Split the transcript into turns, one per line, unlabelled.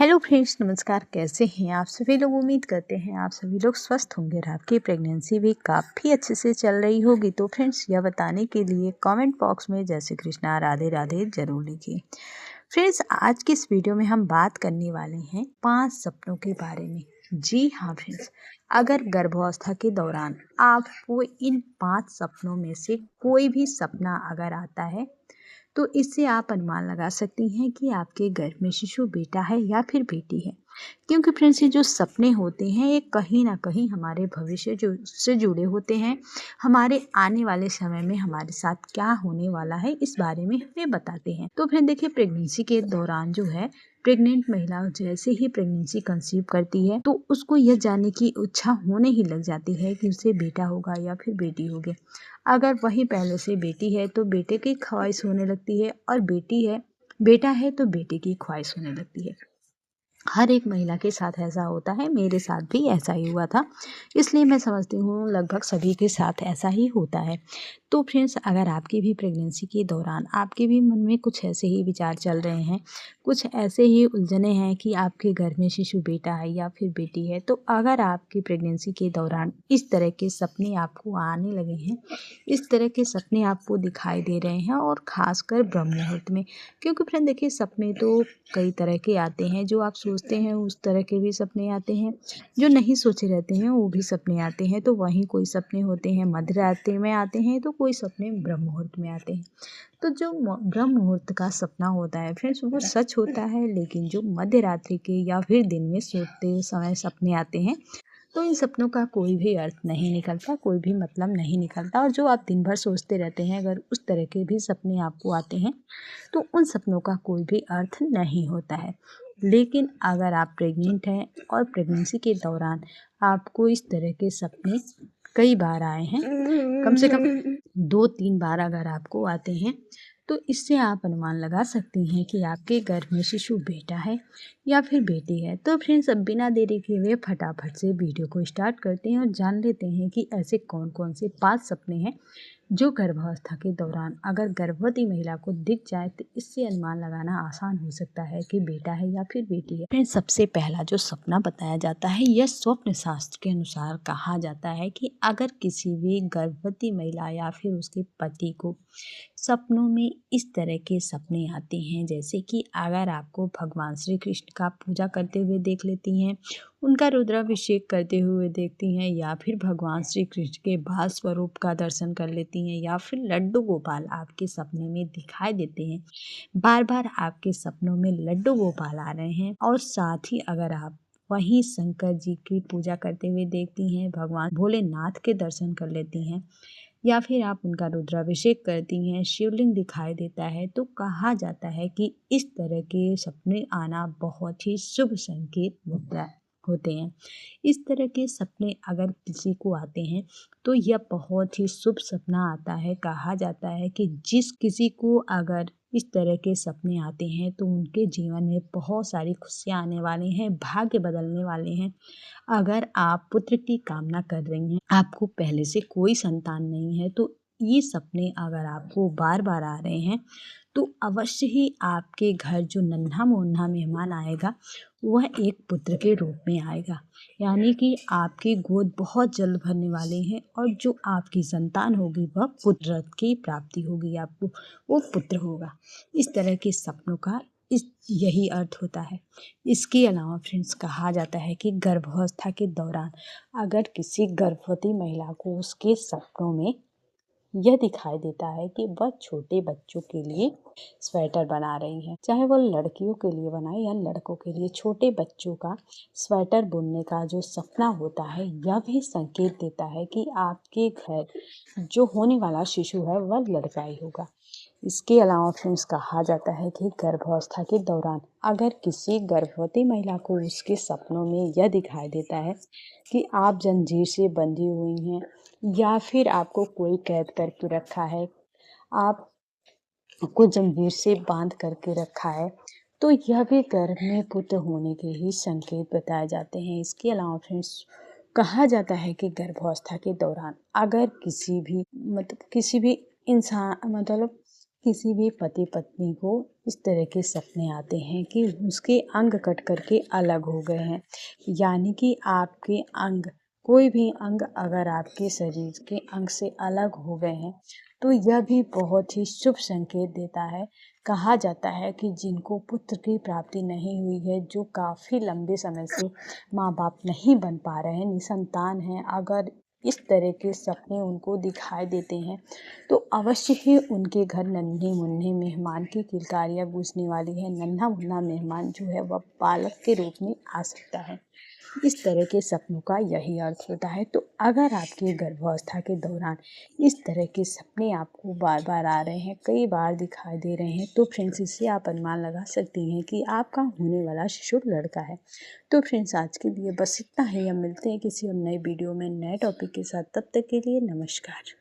Hello friends, नमस्कार। कैसे हैं आप सभी लोग? उम्मीद करते हैं आप सभी लोग स्वस्थ होंगे और आपकी प्रेगनेंसी भी काफ़ी अच्छे से चल रही होगी। तो फ्रेंड्स, यह बताने के लिए कमेंट बॉक्स में जय श्री कृष्णा राधे राधे जरूर लिखिए। फ्रेंड्स, आज की इस वीडियो में हम बात करने वाले हैं 5 सपनों के बारे में। जी हाँ फ्रेंड्स, अगर गर्भावस्था के दौरान आपको इन 5 सपनों में से कोई भी सपना अगर आता है तो इससे आप अनुमान लगा सकती हैं कि आपके गर्भ में शिशु बेटा है या फिर बेटी है। क्योंकि फ्रेंड्स, ये जो सपने होते हैं ये कहीं ना कहीं हमारे भविष्य जो से जुड़े होते हैं। हमारे आने वाले समय में हमारे साथ क्या होने वाला है इस बारे में हमें बताते हैं। तो फ्रेंड देखिए, प्रेगनेंसी के दौरान जो है, प्रेग्नेंट महिला जैसे ही प्रेगनेंसी कंसीव करती है तो उसको यह जानने की इच्छा होने ही लग जाती है कि उसे बेटा होगा या फिर बेटी होगी। अगर वही पहले से बेटी है तो बेटे की ख्वाहिश होने लगती है, और बेटा है तो बेटे की ख्वाहिश होने लगती है। हर एक महिला के साथ ऐसा होता है, मेरे साथ भी ऐसा ही हुआ था। इसलिए मैं समझती हूँ लगभग सभी के साथ ऐसा ही होता है। तो फ्रेंड्स, अगर आपकी भी प्रेगनेंसी के दौरान आपके भी मन में कुछ ऐसे ही विचार चल रहे हैं, कुछ ऐसे ही उलझने हैं कि आपके घर में शिशु बेटा है या फिर बेटी है, तो अगर आपकी प्रेगनेंसी के दौरान इस तरह के सपने आपको आने लगे हैं, इस तरह के सपने आपको दिखाई दे रहे हैं, और ख़ासकर ब्रह्म मुहूर्त में। क्योंकि फ्रेंड देखिए, सपने तो कई तरह के आते हैं। जो आप सोचते हैं उस तरह के भी सपने आते हैं, जो नहीं सोचे रहते हैं वो भी सपने आते हैं। तो वहीं कोई सपने होते हैं मध्य रात्रि में आते हैं, तो कोई सपने ब्रह्म मुहूर्त में आते हैं। तो जो ब्रह्म मुहूर्त का सपना होता है फ्रेंड्स, वो सच होता है। लेकिन जो मध्य रात्रि के या फिर दिन में सोते समय सपने आते हैं, तो इन सपनों का कोई भी अर्थ नहीं निकलता, कोई भी मतलब नहीं निकलता। और जो आप दिन भर सोचते रहते हैं, अगर उस तरह के भी सपने आपको आते हैं तो उन सपनों का कोई भी अर्थ नहीं होता है। लेकिन अगर आप प्रेग्नेंट हैं और प्रेगनेंसी के दौरान आपको इस तरह के सपने कई बार आए हैं, कम से कम 2-3 बार अगर आपको आते हैं, तो इससे आप अनुमान लगा सकती हैं कि आपके गर्भ में शिशु बेटा है या फिर बेटी है। तो फ्रेंड्स, अब बिना देरी किए हुए फटाफट से वीडियो को स्टार्ट करते हैं और जान लेते हैं कि ऐसे कौन कौन से 5 सपने हैं जो गर्भावस्था के दौरान अगर गर्भवती महिला को दिख जाए तो इससे अनुमान लगाना आसान हो सकता है कि बेटा है या फिर बेटी है। फ्रेंड्स, सबसे पहला जो सपना बताया जाता है, यह स्वप्न शास्त्र के अनुसार कहा जाता है कि अगर किसी भी गर्भवती महिला या फिर उसके पति को सपनों में इस तरह के सपने आते हैं, जैसे कि अगर आपको भगवान श्री कृष्ण का पूजा करते हुए देख लेती हैं, उनका रुद्राभिषेक करते हुए देखती हैं, या फिर भगवान श्री कृष्ण के बाल स्वरूप का दर्शन कर लेती हैं, या फिर लड्डू गोपाल आपके सपने में दिखाई देते हैं, बार बार आपके सपनों में लड्डू गोपाल आ रहे हैं, और साथ ही अगर आप वहीं शंकर जी की पूजा करते हुए देखती हैं, भगवान भोलेनाथ के दर्शन कर लेती हैं, या फिर आप उनका रुद्राभिषेक करती हैं, शिवलिंग दिखाई देता है, तो कहा जाता है कि इस तरह के सपने आना बहुत ही शुभ संकेत होते हैं। इस तरह के सपने अगर किसी को आते हैं तो यह बहुत ही शुभ सपना आता है। कहा जाता है कि जिस किसी को अगर इस तरह के सपने आते हैं तो उनके जीवन में बहुत सारी खुशियाँ आने वाली हैं, भाग्य बदलने वाले हैं। अगर आप पुत्र की कामना कर रही हैं, आपको पहले से कोई संतान नहीं है, तो ये सपने अगर आपको बार बार आ रहे हैं तो अवश्य ही आपके घर जो नन्हा मुन्ना मेहमान आएगा वह एक पुत्र के रूप में आएगा। यानी कि आपकी गोद बहुत जल्द भरने वाले हैं, और जो आपकी संतान होगी वह पुत्र की प्राप्ति होगी, आपको वो पुत्र होगा। इस तरह के सपनों का यही अर्थ होता है। इसके अलावा फ्रेंड्स, कहा जाता है कि गर्भावस्था के दौरान अगर किसी गर्भवती महिला को उसके सपनों में यह दिखाई देता है कि वह छोटे बच्चों के लिए स्वेटर बना रही है, चाहे वह लड़कियों के लिए बनाए या लड़कों के लिए, छोटे बच्चों का स्वेटर बुनने का जो सपना होता है, यह भी संकेत देता है कि आपके घर जो होने वाला शिशु है वह लड़का ही होगा। इसके अलावा फ्रेंड्स, कहा जाता है कि गर्भावस्था के दौरान अगर किसी गर्भवती महिला को उसके सपनों में यह दिखाई देता है कि आप जंजीर से बंधी हुई हैं, या फिर आपको कोई कैद करके रखा है, आपको जंजीर से बांध करके रखा है, तो यह भी गर्भ में पुत्र होने के ही संकेत बताए जाते हैं। इसके अलावा फ्रेंड्स, कहा जाता है कि गर्भावस्था के दौरान अगर किसी भी इंसान किसी भी पति पत्नी को इस तरह के सपने आते हैं कि उसके अंग कट करके अलग हो गए हैं, यानी कि आपके अंग, कोई भी अंग अगर आपके शरीर के अंग से अलग हो गए हैं तो यह भी बहुत ही शुभ संकेत देता है। कहा जाता है कि जिनको पुत्र की प्राप्ति नहीं हुई है, जो काफ़ी लंबे समय से माँ बाप नहीं बन पा रहे हैं, निसंतान हैं, अगर इस तरह के सपने उनको दिखाई देते हैं तो अवश्य ही उनके घर नन्हे मुन्ने मेहमान की किलकारियाँ गूंजने वाली है। नन्हा मुन्ना मेहमान जो है वह बालक के रूप में आ सकता है। इस तरह के सपनों का यही अर्थ होता है। तो अगर आपकी गर्भावस्था के दौरान इस तरह के सपने आपको बार बार आ रहे हैं, कई बार दिखाई दे रहे हैं, तो फ्रेंड्स इससे आप अनुमान लगा सकती हैं कि आपका होने वाला शिशु लड़का है। तो फ्रेंड्स आज के लिए बस इतना ही। हम मिलते हैं किसी और नए वीडियो में नए टॉपिक के साथ। तब तक के लिए नमस्कार।